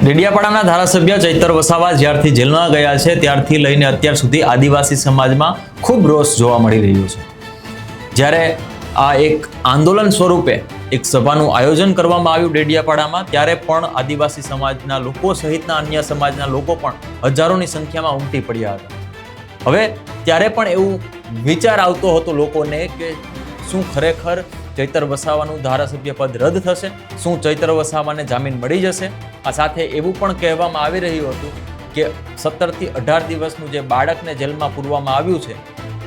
ડેડિયાપાડાના ધારાસભ્ય ચૈતર વસાવા જ્યારથી જેલમાં ગયા છે ત્યારથી લઈને અત્યાર સુધી આદિવાસી સમાજમાં ખૂબ રોષ જોવા મળી રહ્યો છે। જ્યારે આ એક આંદોલન સ્વરૂપે એક સભાનું આયોજન કરવામાં આવ્યું ડેડિયાપાડામાં, ત્યારે પણ આદિવાસી સમાજના લોકો સહિતના અન્ય સમાજના લોકો પણ હજારોની સંખ્યામાં ઉમટી પડ્યા હતા। હવે ત્યારે પણ એવું વિચાર આવતો હતો લોકોને કે શું ખરેખર ચૈતર વસાવાનું ધારાસભ્ય પદ રદ થશે? શું ચૈતર વસાવાને જામીન મળી જશે? આ સાથે એવું પણ કહેવામાં આવી રહ્યું હતું કે 17 થી 18 દિવસનું જે બાળકને જેલમાં પૂરવામાં આવ્યું છે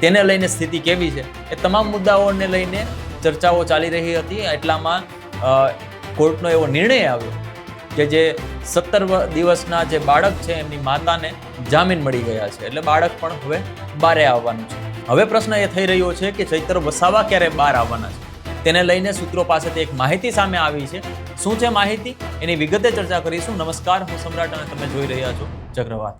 તેને લઈને સ્થિતિ કેવી છે, એ તમામ મુદ્દાઓને લઈને ચર્ચાઓ ચાલી રહી હતી। એટલામાં કોર્ટનો એવો નિર્ણય આવ્યો કે જે 17 દિવસના જે બાળક છે એમની માતાને જામીન મળી ગયા છે, એટલે બાળક પણ હવે બારે આવવાનું છે। હવે પ્રશ્ન એ થઈ રહ્યો છે કે ચૈતર વસાવા ક્યારે બહાર આવવાના છે, તેને લઈને સૂત્રો પાસેથી એક માહિતી સામે આવી છે। શું છે માહિતી, એની વિગતે ચર્ચા કરીશું। નમસ્કાર, હું સમ્રાટ અને તમે જોઈ રહ્યા છો ચક્રવાત।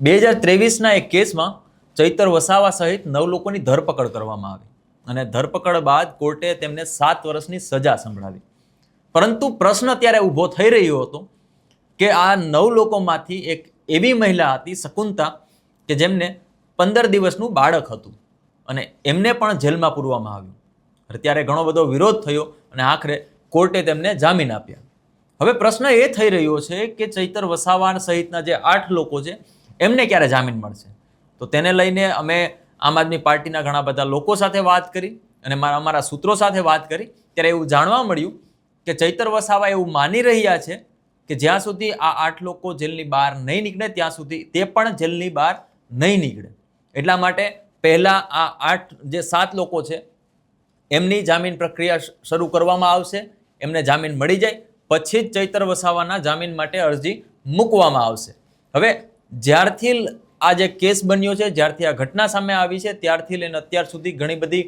2023ના એક કેસમાં ચૈતર વસાવા સહિત 9 લોકોની ધરપકડ કરવામાં આવી અને ધરપકડ બાદ કોર્ટે તેમને 7 વર્ષની સજા સંભળાવી। પરંતુ પ્રશ્ન ત્યારે ઊભો થઈ રહ્યો હતો કે આ 9 લોકોમાંથી એક એવી મહિલા હતી શકુંતા કે જેમને 15 દિવસનું બાળક હતું અને એમને પણ જેલમાં પૂરવામાં આવ્યું। ત્યારે ઘણો બધો વિરોધ થયો અને આખરે કોર્ટે તેમને જામીન આપ્યા। હવે પ્રશ્ન એ થઈ રહ્યો છે કે ચૈતર વસાવા સહિતના જે 8 લોકો છે એમને ક્યારે જામીન મળશે? તો તેને લઈને અમે આમ આદમી પાર્ટીના ઘણા બધા લોકો સાથે વાત કરી અને અમારા સૂત્રો સાથે વાત કરી, ત્યારે એવું જાણવા મળ્યું કે ચૈતર વસાવા એવું માની રહ્યા છે કે જ્યાં સુધી આ 8 લોકો જેલની બહાર નહીં નીકળે ત્યાં સુધી તે પણ જેલની બહાર નહીં નીકળે। એટલા માટે પહેલા આ 7 લોકો છે એમની જામીન પ્રક્રિયા શરૂ કરવામાં આવશે, એમને જામીન મળી જાય પછી જ ચૈતર વસાવાના જામીન માટે અરજી મૂકવામાં આવશે। હવે જ્યારથી આ જે કેસ બન્યો છે, જ્યારથી આ ઘટના સામે આવી છે ત્યારથી લઈને અત્યાર સુધી ઘણી બધી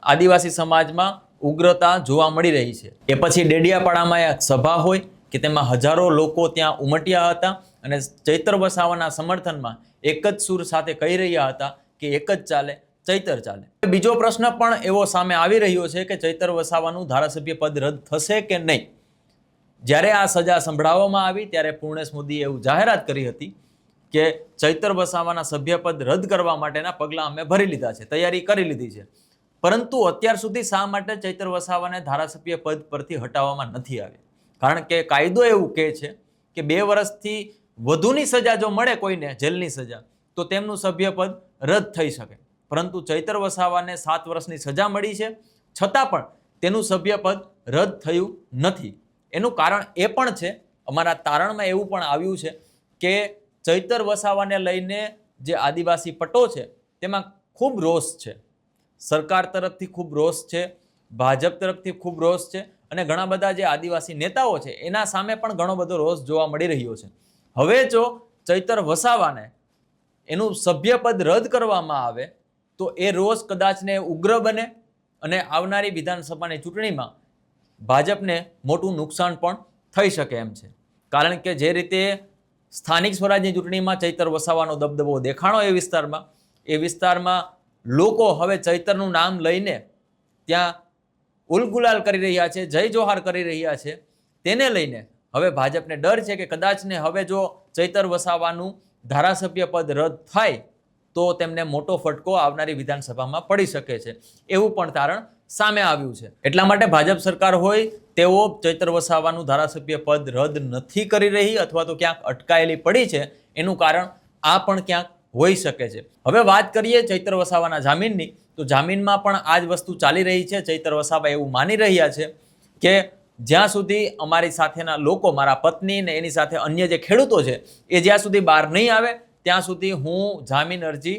આદિવાસી સમાજમાં ઉગ્રતા જોવા મળી રહી છે। એ પછી ડેડિયાપાડામાં એક સભા હોય કે તેમાં હજારો લોકો ત્યાં ઉમટ્યા હતા અને ચૈતર વસાવાના સમર્થનમાં એક જ સુર સાથે કહી રહ્યા હતા કે એક જ ચાલે, ચૈતર ચાલે। બીજો પ્રશ્ન પણ એવો સામે આવી રહ્યો છે કે ચૈતર વસાવાનું ધારાસભ્ય પદ રદ થશે કે નહીં? જ્યારે આ સજા સંભળાવવામાં આવી ત્યારે પૂર્ણેશ મોદીએ એવું જાહેરાત કરી હતી કે ચૈતર વસાવાના સભ્યપદ રદ કરવા માટેના પગલાં અમે ભરી લીધા છે, તૈયારી કરી લીધી છે। પરંતુ અત્યાર સુધી શા માટે ચૈતર વસાવાને ધારાસભ્ય પદ પરથી હટાવવામાં નથી આવ્યા? કારણ કે કાયદો એવું કહે છે કે 2 વર્ષથી વધુની સજા જો મળે કોઈને, જેલની સજા, તો તેમનું સભ્યપદ રદ થઈ શકે। પરંતુ ચૈતર વસાવાને 7 વર્ષની સજા મળી છે છતાં પણ તેનું સભ્યપદ રદ થયું નથી। એનું કારણ એ પણ છે, અમારા તારણમાં એવું પણ આવ્યું છે કે ચૈતર વસાવાને લઈને જે આદિવાસી પટો છે તેમાં ખૂબ રોષ છે, સરકાર તરફથી ખૂબ રોષ છે, ભાજપ તરફથી ખૂબ રોષ છે અને ઘણા બધા જે આદિવાસી નેતાઓ છે એના સામે પણ ઘણો બધો રોષ જોવા મળી રહ્યો છે। હવે જો ચૈતર વસાવાને એનું સભ્યપદ રદ કરવામાં આવે તો એ રોષ કદાચને ઉગ્ર બને અને આવનારી વિધાનસભાની ચૂંટણીમાં ભાજપને મોટું નુકસાન પણ થઈ શકે એમ છે। કારણ કે જે રીતે સ્થાનિક સ્વરાજની ચૂંટણીમાં ચૈતર વસાવાનો દબદબો દેખાણો એ વિસ્તારમાં લોકો હવે ચૈતરનું નામ લઈને ત્યાં ઉલગુલાલ કરી રહ્યા છે, જય જોહાર કરી રહ્યા છે। તેને લઈને હવે ભાજપને ડર છે કે કદાચને હવે જો ચૈતર વસાવાનું ધારાસભ્ય પદ રદ થાય તો તેમને મોટો ફટકો આવનારી વિધાનસભામાં પડી શકે છે, એવું પણ તારણ સામે આવ્યું છે। એટલા માટે ભાજપ સરકાર હોય તેઓ ચૈતર વસાવાનું ધારાસભ્ય પદ રદ નથી કરી રહી અથવા તો ક્યાંક અટકાયેલી પડી છે, એનું કારણ આ પણ ક્યાંક હોઈ શકે છે। હવે વાત કરીએ ચૈતર વસાવાના જામીનની, તો જામીનમાં પણ આ જ વસ્તુ ચાલી રહી છે। ચૈતર વસાવા એવું માની રહ્યા છે કે જ્યાં સુધી અમારી સાથેના લોકો, મારા પત્ની ને એની સાથે અન્ય જે ખેડૂતો છે એ જ્યાં સુધી બહાર નહીં આવે ત્યાં સુધી હું જામીન અરજી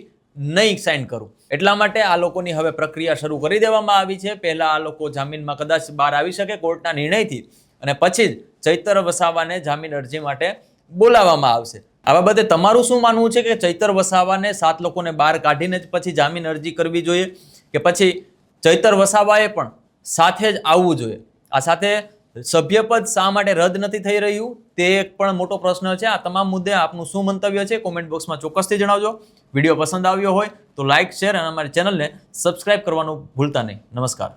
નહીં સાઇન કરું। એટલા માટે આ લોકોની હવે પ્રક્રિયા શરૂ કરી દેવામાં આવી છે। પહેલા આ લોકો જામીનમાં કદાચ બહાર આવી શકે કોર્ટના નિર્ણયથી અને પછી જ ચૈતર વસાવાને જામીન અરજી માટે બોલાવવામાં આવશે। આ બાબતે તમારું શું માનવું છે કે ચૈતર વસાવાને 7 લોકોને બહાર કાઢીને જ પછી જામીન અરજી કરવી જોઈએ કે પછી ચૈતર વસાવાએ પણ સાથે જ આવવું જોઈએ? આ સાથે સભ્યપદ શા માટે રદ નથી થઈ રહ્યું તે એક પણ મોટો પ્રશ્ન છે। આ તમામ મુદ્દે આપનું શું મંતવ્ય છે કોમેન્ટ બોક્સમાં ચોક્કસથી જણાવજો। વિડીયો પસંદ આવ્યો હોય તો લાઇક, શેર અને અમારી ચેનલને સબસ્ક્રાઇબ કરવાનું ભૂલતા નહીં। નમસ્કાર।